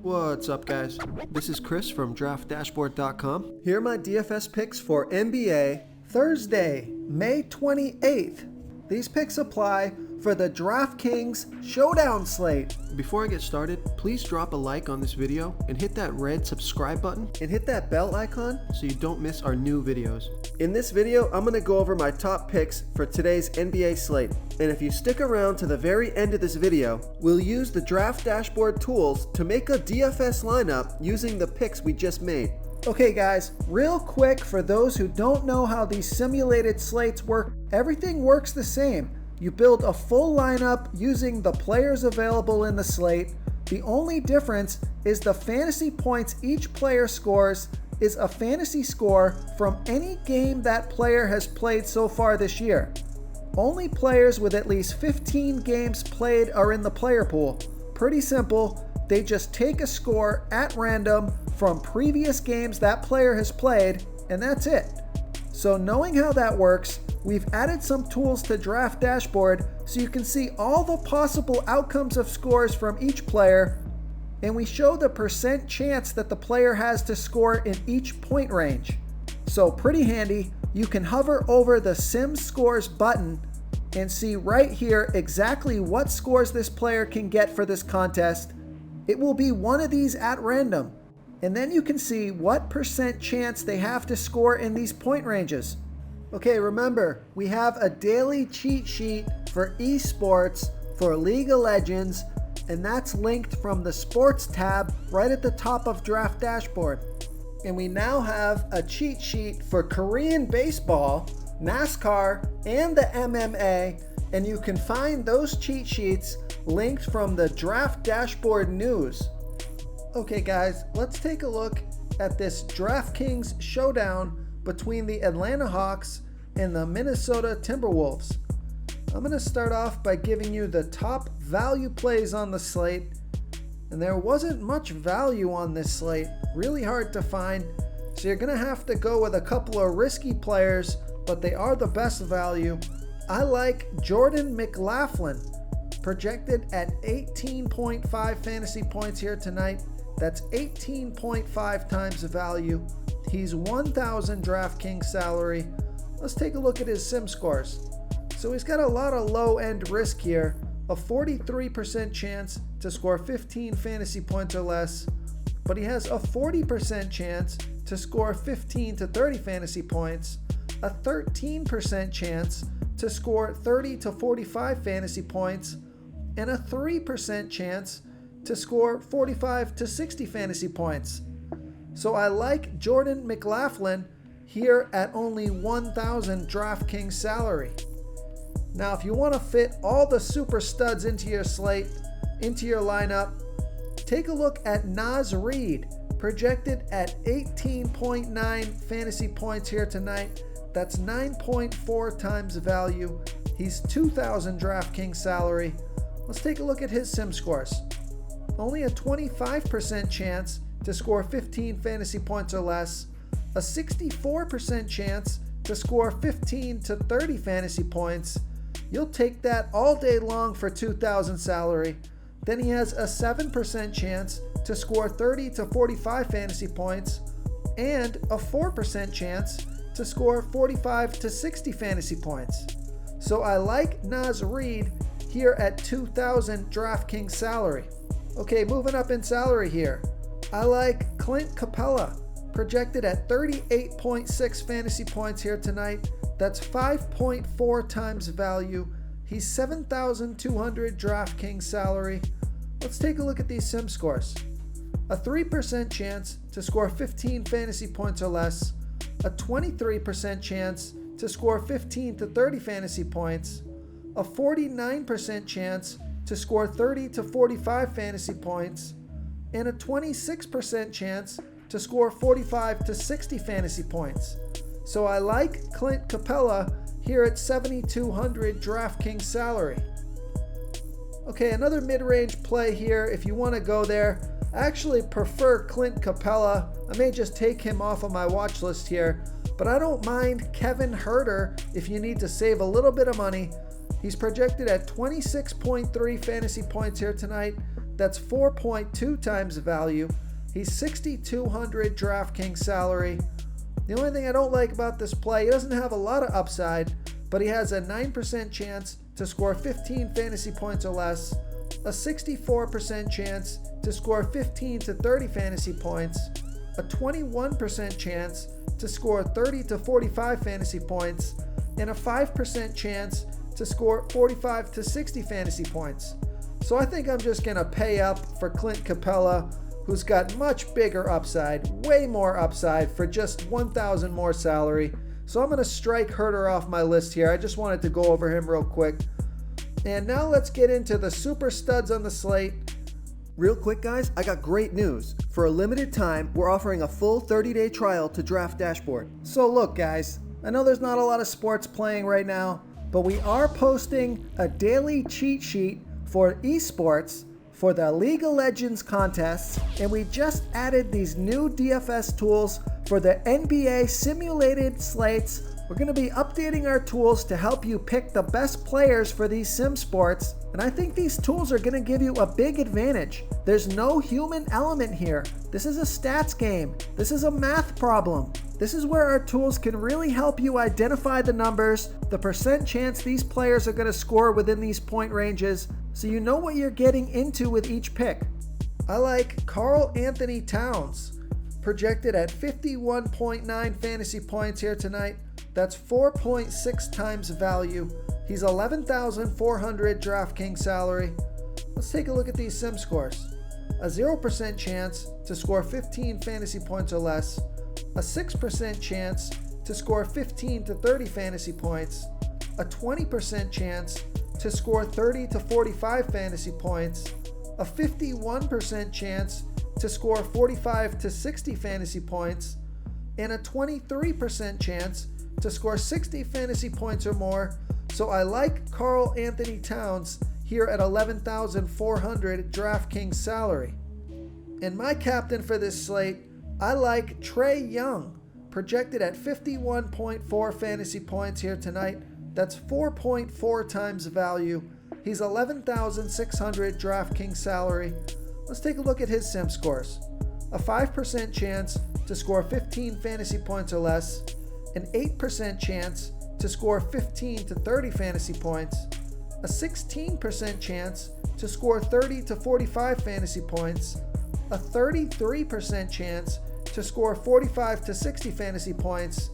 What's up, guys? This is Chris from DraftDashboard.com. Here are my DFS picks for NBA Thursday, May 28th. These picks apply for the DraftKings Showdown slate. Before I get started, please drop a like on this video and hit that red subscribe button and hit that bell icon so you don't miss our new videos. In this video, I'm going to go over my top picks for today's NBA slate. And if you stick around to the very end of this video, we'll use the Draft Dashboard tools to make a DFS lineup using the picks we just made. Okay guys, real quick for those who don't know how these simulated slates work, everything works the same. You build a full lineup using the players available in the slate. The only difference is the fantasy points each player scores is a fantasy score from any game that player has played so far this year. Only players with at least 15 games played are in the player pool. Pretty simple. They just take a score at random from previous games that player has played, and that's it. So knowing how that works, we've added some tools to Draft Dashboard so you can see all the possible outcomes of scores from each player, and we show the percent chance that the player has to score in each point range. So pretty handy. You can hover over the Sim Scores button and see right here exactly what scores this player can get for this contest. It will be one of these at random. And then you can see what percent chance they have to score in these point ranges. Okay, remember, we have a daily cheat sheet for esports for League of Legends, and that's linked from the Sports tab right at the top of Draft Dashboard. And we now have a cheat sheet for Korean baseball, NASCAR, and the MMA, and you can find those cheat sheets linked from the Draft Dashboard news. Okay guys, let's take a look at this DraftKings showdown between the Atlanta Hawks and the Minnesota Timberwolves. I'm going to start off by giving you the top value plays on the slate. And there wasn't much value on this slate, really hard to find. So you're going to have to go with a couple of risky players, but they are the best value. I like Jordan McLaughlin, projected at 18.5 fantasy points here tonight. That's 18.5 times the value. He's 1,000 DraftKings salary. Let's take a look at his sim scores. So he's got a lot of low-end risk here. A 43% chance to score 15 fantasy points or less, but he has a 40% chance to score 15 to 30 fantasy points, a 13% chance to score 30 to 45 fantasy points, and a 3% chance to score 45 to 60 fantasy points. So I like Jordan McLaughlin here at only 1,000 DraftKings salary. Now, if you want to fit all the super studs into your slate, into your lineup, take a look at Naz Reid, projected at 18.9 fantasy points here tonight. That's 9.4 times value. He's 2,000 DraftKings salary. Let's take a look at his sim scores. Only a 25% chance to score 15 fantasy points or less, a 64% chance to score 15 to 30 fantasy points. You'll take that all day long for 2,000 salary. Then he has a 7% chance to score 30 to 45 fantasy points and a 4% chance to score 45 to 60 fantasy points. So I like Naz Reid here at 2,000 DraftKings salary. Okay, moving up in salary here. I like Clint Capela, projected at 38.6 fantasy points here tonight. That's 5.4 times value. He's 7,200 DraftKings salary. Let's take a look at these sim scores. A 3% chance to score 15 fantasy points or less, a 23% chance to score 15 to 30 fantasy points, a 49% chance to score 30 to 45 fantasy points, and a 26% chance to score 45 to 60 fantasy points. So I like Clint Capela here at 7,200 DraftKings salary. Okay, another mid-range play here if you want to go there. I actually prefer Clint Capela. I may just take him off of my watch list here, but I don't mind Kevin Huerter if you need to save a little bit of money. He's projected at 26.3 fantasy points here tonight. That's 4.2 times value. He's 6,200 DraftKings salary. The only thing I don't like about this play, he doesn't have a lot of upside, but he has a 9% chance to score 15 fantasy points or less, a 64% chance to score 15 to 30 fantasy points, a 21% chance to score 30 to 45 fantasy points, and a 5% chance to score 45 to 60 fantasy points. So I think I'm just going to pay up for Clint Capela, who's got much bigger upside, way more upside for just 1,000 more salary. So I'm going to strike Herter off my list here. I just wanted to go over him real quick. And now let's get into the super studs on the slate. Real quick, guys, I got great news. For a limited time, we're offering a full 30-day trial to Draft Dashboard. So look, guys, I know there's not a lot of sports playing right now, but we are posting a daily cheat sheet for esports for the League of Legends contests, and we just added these new DFS tools for the NBA simulated slates. We're going to be updating our tools to help you pick the best players for these sim sports, and I think these tools are going to give you a big advantage. There's no human element here. This is a stats game. This is a math problem. This is where our tools can really help you identify the numbers, the percent chance these players are going to score within these point ranges, so you know what you're getting into with each pick. I like Karl Anthony Towns, projected at 51.9 fantasy points here tonight. That's 4.6 times value. He's 11,400 DraftKings salary. Let's take a look at these sim scores. A 0% chance to score 15 fantasy points or less, a 6% chance to score 15 to 30 fantasy points, a 20% chance to score 30 to 45 fantasy points, a 51% chance to score 45 to 60 fantasy points, and a 23% chance to score 60 fantasy points or more. So I like Karl Anthony Towns here at 11,400 DraftKings salary. And my captain for this slate, I like Trae Young, projected at 51.4 fantasy points here tonight. That's 4.4 times value. He's 11,600 DraftKings salary. Let's take a look at his sim scores. A 5% chance to score 15 fantasy points or less, an 8% chance to score 15 to 30 fantasy points, a 16% chance to score 30 to 45 fantasy points, a 33% chance to score 45 to 60 fantasy points,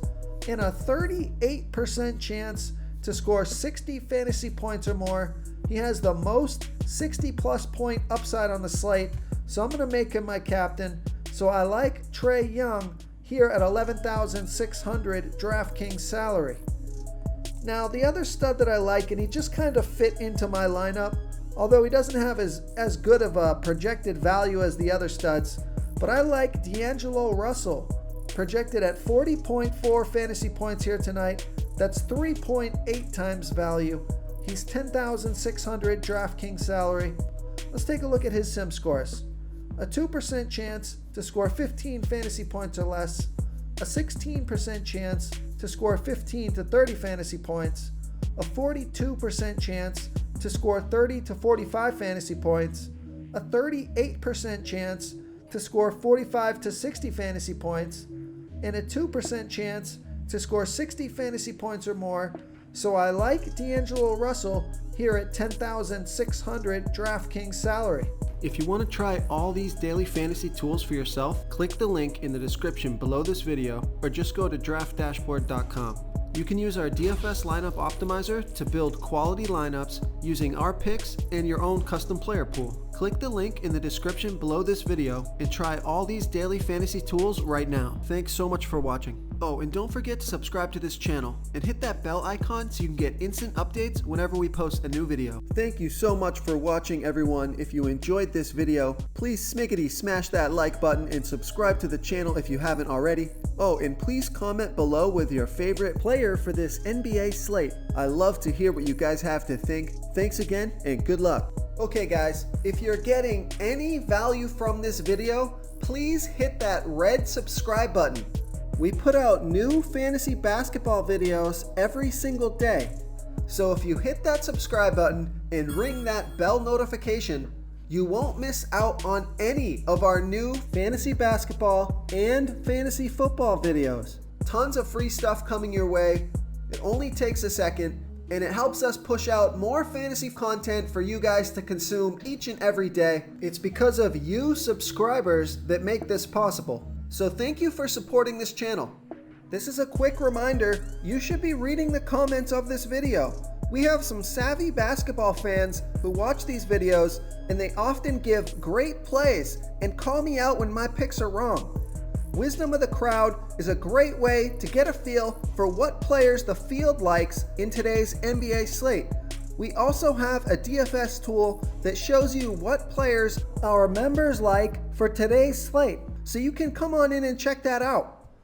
and a 38% chance to score 60 fantasy points or more. He has the most 60 plus point upside on the slate, so I'm going to make him my captain. So I like Trae Young here at 11,600 DraftKings salary. Now the other stud that I like, and he just kind of fit into my lineup, although he doesn't have as good of a projected value as the other studs, but I like D'Angelo Russell, projected at 40.4 fantasy points here tonight. That's 3.8 times value. He's 10,600 DraftKings salary. Let's take a look at his sim scores. A 2% chance to score 15 fantasy points or less, a 16% chance to score 15 to 30 fantasy points, a 42% chance to score 30 to 45 fantasy points, a 38% chance to score 45 to 60 fantasy points, and a 2% chance to score 60 fantasy points or more. So I like D'Angelo Russell here at 10,600 DraftKings salary. If you want to try all these daily fantasy tools for yourself, click the link in the description below this video or just go to draftdashboard.com. You can use our DFS lineup optimizer to build quality lineups using our picks and your own custom player pool. Click the link in the description below this video and try all these daily fantasy tools right now. Thanks so much for watching. Oh, and don't forget to subscribe to this channel and hit that bell icon so you can get instant updates whenever we post a new video. Thank you so much for watching, everyone. If you enjoyed this video, please smiggity smash that like button and subscribe to the channel if you haven't already. Oh, and please comment below with your favorite player for this NBA slate. I love to hear what you guys have to think. Thanks again and good luck. Okay guys, if you're getting any value from this video, please hit that red subscribe button. We put out new fantasy basketball videos every single day. So if you hit that subscribe button and ring that bell notification, you won't miss out on any of our new fantasy basketball and fantasy football videos. Tons of free stuff coming your way. It only takes a second, and it helps us push out more fantasy content for you guys to consume each and every day. It's because of you subscribers that make this possible. So thank you for supporting this channel. This is a quick reminder, you should be reading the comments of this video. We have some savvy basketball fans who watch these videos, and they often give great plays and call me out when my picks are wrong. Wisdom of the crowd is a great way to get a feel for what players the field likes in today's NBA slate. We also have a DFS tool that shows you what players our members like for today's slate, so you can come on in and check that out.